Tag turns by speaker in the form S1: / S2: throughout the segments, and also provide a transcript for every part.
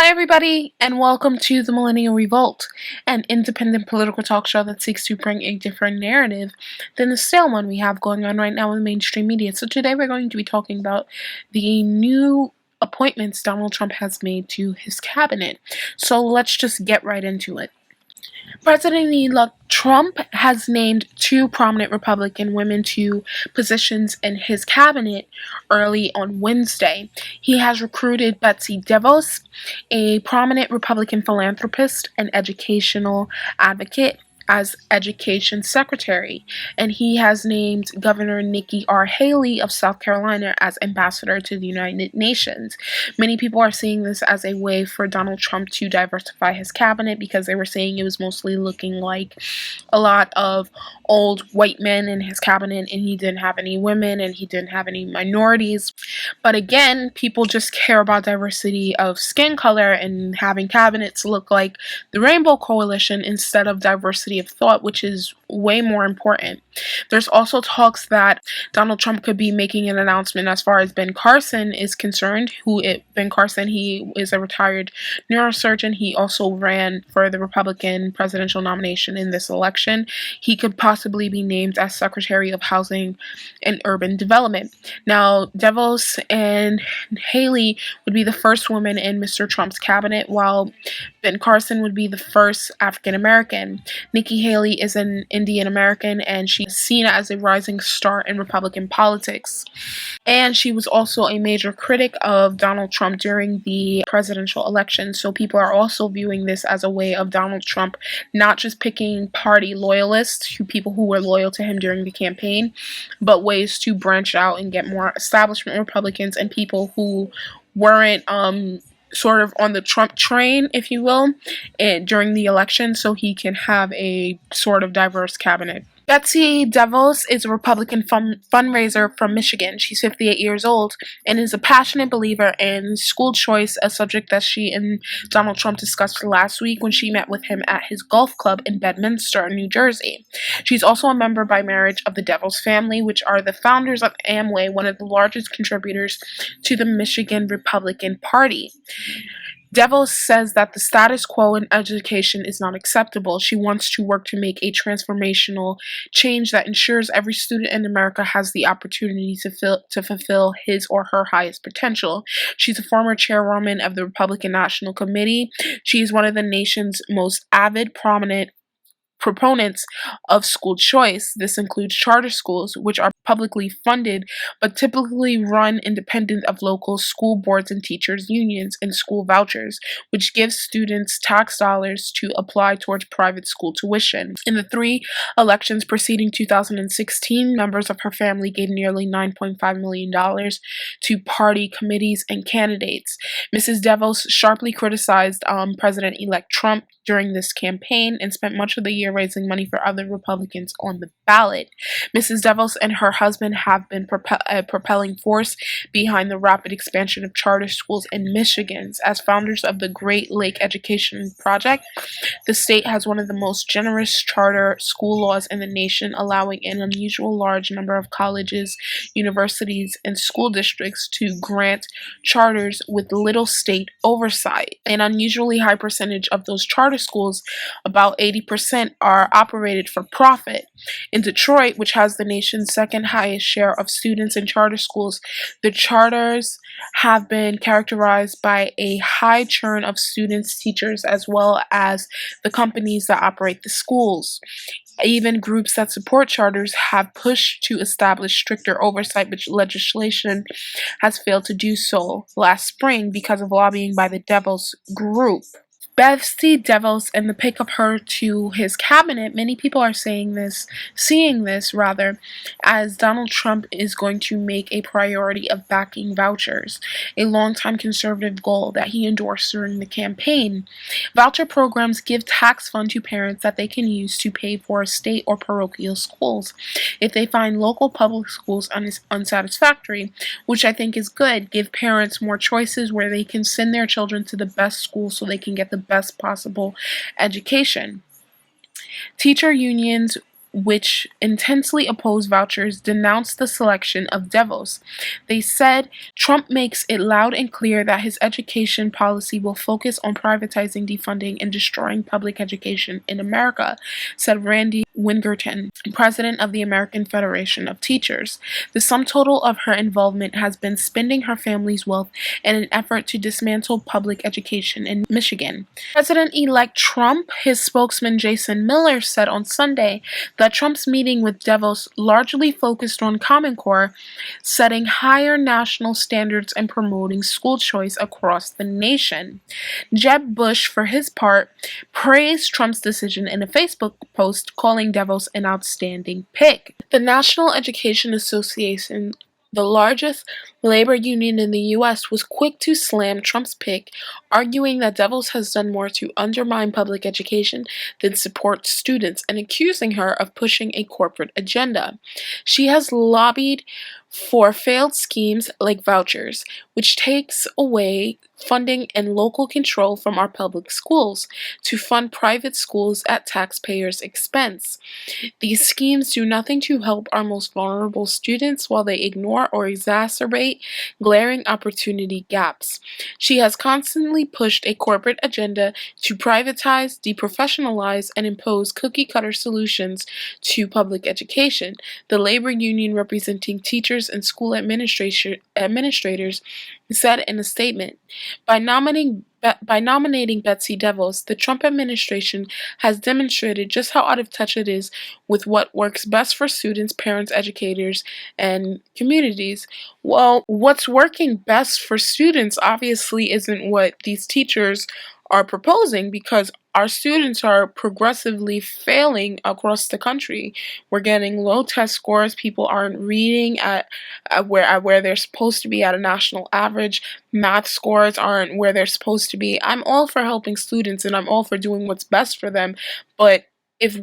S1: Hi everybody, and welcome to the Millennial Revolt, an independent political talk show that seeks to bring a different narrative than the stale one we have going on right now in the mainstream media. So today we're going to be talking about the new appointments Donald Trump has made to his cabinet. So let's just get right into it. President-elect Trump has named two prominent Republican women to positions in his cabinet early on Wednesday. He has recruited Betsy DeVos, a prominent Republican philanthropist and educational advocate, as Education Secretary, and he has named Governor Nikki Haley of South Carolina as ambassador to the United Nations. Many people are seeing this as a way for Donald Trump to diversify his cabinet because they were saying it was mostly looking like a lot of old white men in his cabinet, and he didn't have any women and he didn't have any minorities. But again, people just care about diversity of skin color and having cabinets look like the Rainbow Coalition instead of diversity of thought, which is way more important. There's also talks that Donald Trump could be making an announcement as far as Ben Carson is concerned. Ben Carson, he is a retired neurosurgeon. He also ran for the Republican presidential nomination in this election. He could possibly be named as Secretary of Housing and Urban Development. Now, DeVos and Haley would be the first woman in Mr. Trump's cabinet, while Ben Carson would be the first African American. Nikki Haley is an Indian American, and she's seen as a rising star in Republican politics. And she was also a major critic of Donald Trump during the presidential election. So people are also viewing this as a way of Donald Trump not just picking party loyalists, people who were loyal to him during the campaign, but ways to branch out and get more establishment Republicans and people who weren't sort of on the Trump train, if you will, during the election, so he can have a sort of diverse cabinet. Betsy DeVos is a Republican fundraiser from Michigan. She's 58 years old and is a passionate believer in school choice, a subject that she and Donald Trump discussed last week when she met with him at his golf club in Bedminster, New Jersey. She's also a member by marriage of the DeVos family, which are the founders of Amway, one of the largest contributors to the Michigan Republican Party. DeVos says that the status quo in education is not acceptable. She wants to work to make a transformational change that ensures every student in America has the opportunity to fulfill his or her highest potential. She's a former chairwoman of the Republican National Committee. She is one of the nation's most avid, prominent proponents of school choice. This includes charter schools, which are publicly funded but typically run independent of local school boards and teachers' unions, and school vouchers, which gives students tax dollars to apply towards private school tuition. In the three elections preceding 2016, members of her family gave nearly $9.5 million to party committees and candidates. Mrs. DeVos sharply criticized President-elect Trump during this campaign and spent much of the year raising money for other Republicans on the ballot. Mrs. DeVos and her husband have been a propelling force behind the rapid expansion of charter schools in Michigan. As founders of the Great Lake Education Project, the state has one of the most generous charter school laws in the nation, allowing an unusual large number of colleges, universities, and school districts to grant charters with little state oversight. An unusually high percentage of those charter schools, about 80%, are operated for profit. In Detroit, which has the nation's second highest share of students in charter schools, the charters have been characterized by a high churn of students, teachers, as well as the companies that operate the schools. Even groups that support charters have pushed to establish stricter oversight, but legislation has failed to do so last spring because of lobbying by the DeVos group. Besty DeVos and the pick of her to his cabinet, many people are seeing this as Donald Trump is going to make a priority of backing vouchers, a longtime conservative goal that he endorsed during the campaign. Voucher programs give tax funds to parents that they can use to pay for state or parochial schools if they find local public schools unsatisfactory, which I think is good. Give parents more choices where they can send their children to the best school so they can get the best possible education. Teacher unions which intensely oppose vouchers, denounced the selection of DeVos. They said Trump makes it loud and clear that his education policy will focus on privatizing, defunding, and destroying public education in America, said Randy Wingerton, president of the American Federation of Teachers. The sum total of her involvement has been spending her family's wealth in an effort to dismantle public education in Michigan. President-elect Trump, his spokesman Jason Miller, said on Sunday that Trump's meeting with DeVos largely focused on Common Core, setting higher national standards and promoting school choice across the nation. Jeb Bush, for his part, praised Trump's decision in a Facebook post, calling DeVos an outstanding pick. The National Education Association, the largest labor union in the U.S., was quick to slam Trump's pick, arguing that DeVos has done more to undermine public education than support students, and accusing her of pushing a corporate agenda. She has lobbied for failed schemes like vouchers, which takes away funding and local control from our public schools to fund private schools at taxpayers' expense. These schemes do nothing to help our most vulnerable students while they ignore or exacerbate glaring opportunity gaps. She has constantly pushed a corporate agenda to privatize, deprofessionalize, and impose cookie-cutter solutions to public education. The labor union representing teachers and school administrators said in a statement, by nominating Betsy DeVos, the Trump administration has demonstrated just how out of touch it is with what works best for students, parents, educators, and communities. Well, what's working best for students obviously isn't what these teachers are proposing, because our students are progressively failing across the country. We're getting low test scores. People aren't reading at where they're supposed to be at a national average. Math scores aren't where they're supposed to be. I'm all for helping students and I'm all for doing what's best for them, but if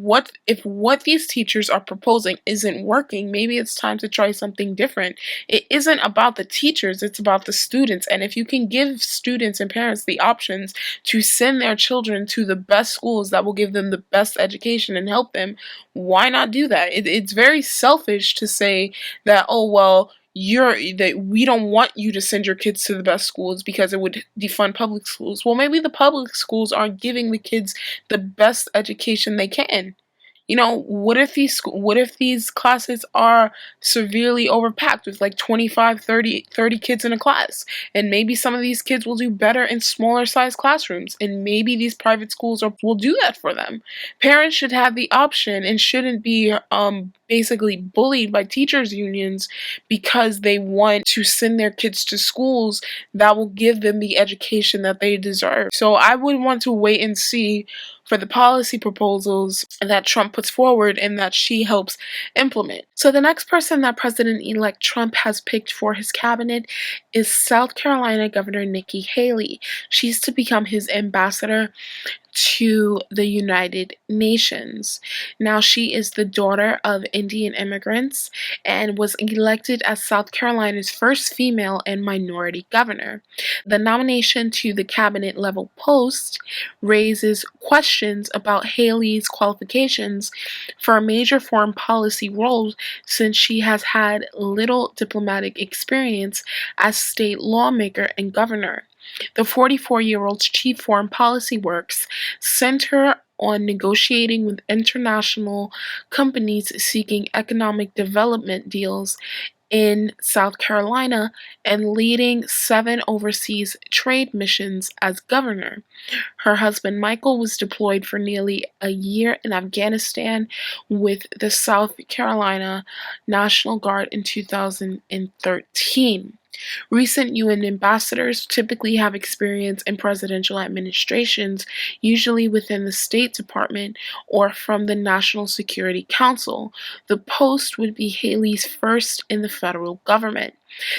S1: what these teachers are proposing isn't working, maybe it's time to try something different. It isn't about the teachers, it's about the students. And if you can give students and parents the options to send their children to the best schools that will give them the best education and help them, why not do that? It's very selfish to say that, oh, well, we don't want you to send your kids to the best schools because it would defund public schools. Well, maybe the public schools aren't giving the kids the best education they can. You know, what if these classes are severely overpacked with like 25, 30 kids in a class? And maybe some of these kids will do better in smaller size classrooms, and maybe these private schools will do that for them. Parents should have the option and shouldn't be basically bullied by teachers unions because they want to send their kids to schools that will give them the education that they deserve. So I would want to wait and see for the policy proposals that Trump puts forward and that she helps implement. So the next person that President-elect Trump has picked for his cabinet is South Carolina Governor Nikki Haley. She's to become his ambassador to the United Nations. Now, she is the daughter of Indian immigrants and was elected as South Carolina's first female and minority governor. The nomination to the cabinet level post raises questions about Haley's qualifications for a major foreign policy role, since she has had little diplomatic experience as state lawmaker and governor. The 44-year-old's chief foreign policy works center on negotiating with international companies seeking economic development deals in South Carolina and leading 7 overseas trade missions as governor. Her husband Michael was deployed for nearly a year in Afghanistan with the South Carolina National Guard in 2013. Recent UN ambassadors typically have experience in presidential administrations, usually within the State Department or from the National Security Council. The post would be Haley's first in the federal government.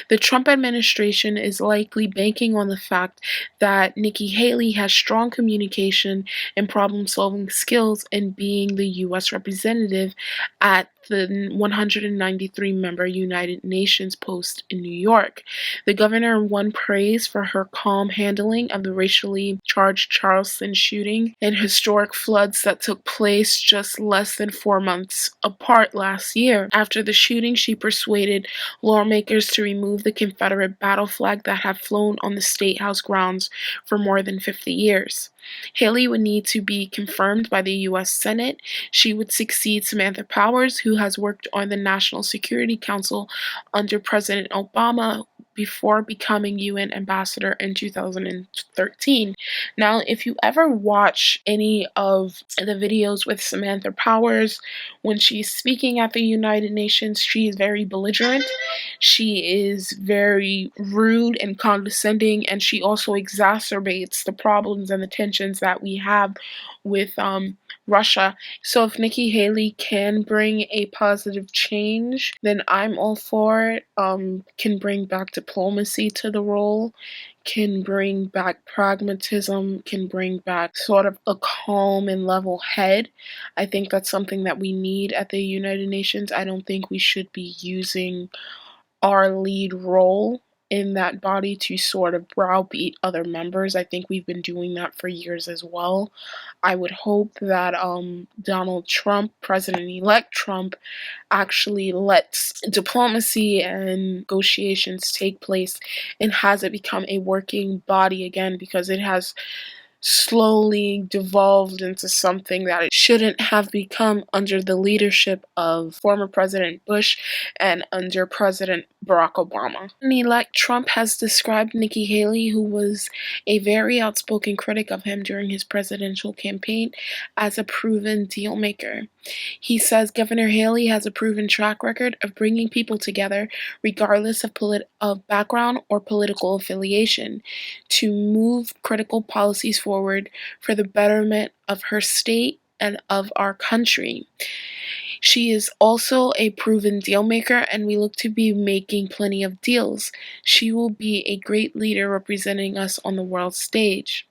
S1: The Trump administration is likely banking on the fact that Nikki Haley has strong communication and problem-solving skills in being the U.S. representative at the 193-member United Nations post in New York. The governor won praise for her calm handling of the racially charged Charleston shooting and historic floods that took place just less than 4 months apart last year. After the shooting, she persuaded lawmakers to remove the Confederate battle flag that had flown on the State House grounds for more than 50 years. Haley would need to be confirmed by the U.S. Senate. She would succeed Samantha Powers, who has worked on the National Security Council under President Obama before becoming UN ambassador in 2013. Now, if you ever watch any of the videos with Samantha Powers, when she's speaking at the United Nations, she is very belligerent. She is very rude and condescending, and she also exacerbates the problems and the tensions that we have with Russia. So if Nikki Haley can bring a positive change, then I'm all for it. Can bring back diplomacy to the role, can bring back pragmatism, can bring back sort of a calm and level head. I think that's something that we need at the United Nations. I don't think we should be using our lead role in that body to sort of browbeat other members. I think we've been doing that for years as well. I would hope that Donald Trump, President-elect Trump, actually lets diplomacy and negotiations take place and has it become a working body again, because it has slowly devolved into something that it shouldn't have become under the leadership of former President Bush and under President Barack Obama. Elect Trump has described Nikki Haley, who was a very outspoken critic of him during his presidential campaign, as a proven deal maker. He says Governor Haley has a proven track record of bringing people together, regardless of background or political affiliation, to move critical policies forward for the betterment of her state and of our country. She is also a proven deal maker, and we look to be making plenty of deals. She will be a great leader representing us on the world stage.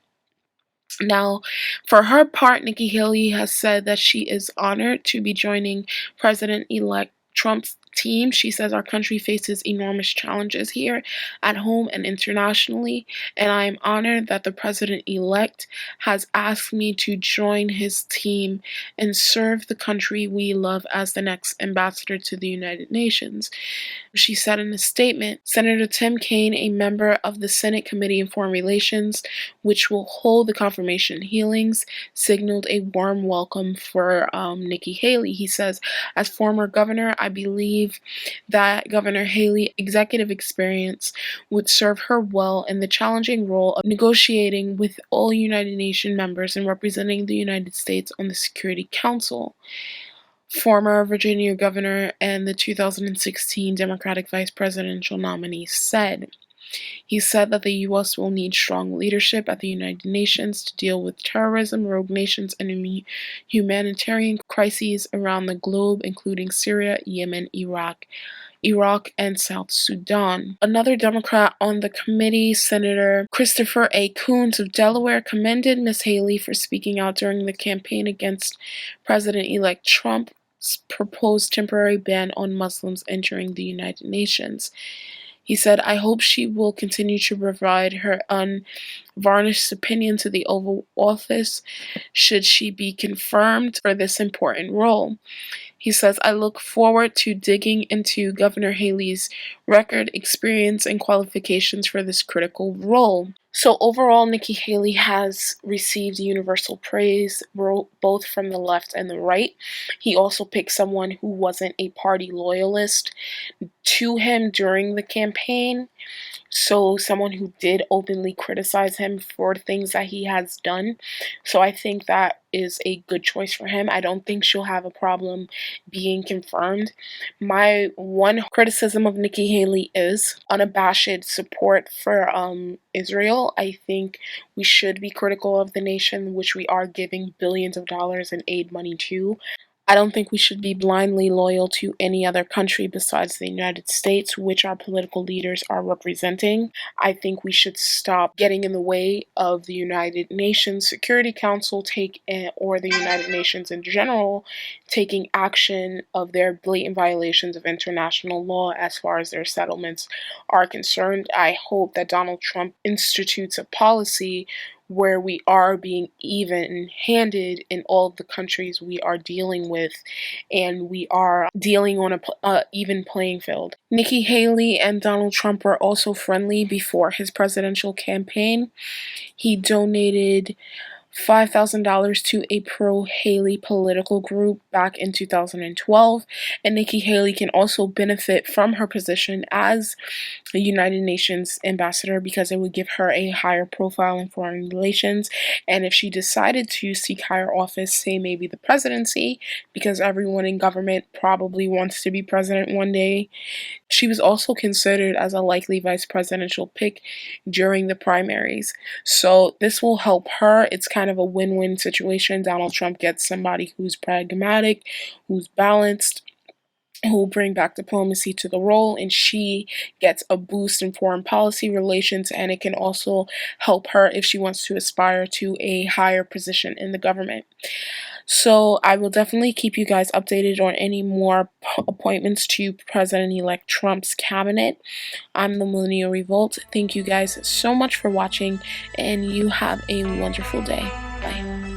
S1: Now, for her part, Nikki Haley has said that she is honored to be joining President-elect Trump's team. She says our country faces enormous challenges here at home and internationally, and I am honored that the President-elect has asked me to join his team and serve the country we love as the next ambassador to the United Nations. She said in a statement, Senator Tim Kaine, a member of the Senate Committee on Foreign Relations, which will hold the confirmation hearings, signaled a warm welcome for Nikki Haley. He says, as former governor, I believe that Governor Haley's executive experience would serve her well in the challenging role of negotiating with all United Nations members and representing the United States on the Security Council. Former Virginia governor and the 2016 Democratic vice presidential nominee said. He said that the U.S. will need strong leadership at the United Nations to deal with terrorism, rogue nations, and humanitarian crises around the globe, including Syria, Yemen, Iraq, and South Sudan. Another Democrat on the committee, Senator Christopher A. Coons of Delaware, commended Ms. Haley for speaking out during the campaign against President-elect Trump's proposed temporary ban on Muslims entering the United Nations. He said, I hope she will continue to provide her unvarnished opinion to the Oval Office should she be confirmed for this important role. He says, I look forward to digging into Governor Haley's record, experience, and qualifications for this critical role. So overall, Nikki Haley has received universal praise, both from the left and the right. He also picked someone who wasn't a party loyalist to him during the campaign. So someone who did openly criticize him for things that he has done. So I think that is a good choice for him. I don't think she'll have a problem being confirmed. My one criticism of Nikki Haley is unabashed support for Israel. I think we should be critical of the nation, which we are giving billions of dollars in aid money to. I don't think we should be blindly loyal to any other country besides the United States, which our political leaders are representing. I think we should stop getting in the way of the United Nations Security Council or the United Nations in general taking action of their blatant violations of international law as far as their settlements are concerned. I hope that Donald Trump institutes a policy where we are being even-handed in all of the countries we are dealing with, and we are dealing on a even playing field. Nikki Haley and Donald Trump were also friendly before his presidential campaign. He donated $5,000 to a pro-Haley political group back in 2012, and Nikki Haley can also benefit from her position as the United Nations ambassador because it would give her a higher profile in foreign relations. And if she decided to seek higher office, say maybe the presidency, because everyone in government probably wants to be president one day, she was also considered as a likely vice presidential pick during the primaries. So this will help her. It's kind of a win-win situation. Donald Trump gets somebody who's pragmatic, who's balanced, who will bring back diplomacy to the role, and she gets a boost in foreign policy relations, and it can also help her if she wants to aspire to a higher position in the government. So I will definitely keep you guys updated on any more appointments to President-elect Trump's cabinet. I'm the Millennial Revolt. Thank you guys so much for watching, and you have a wonderful day. Bye.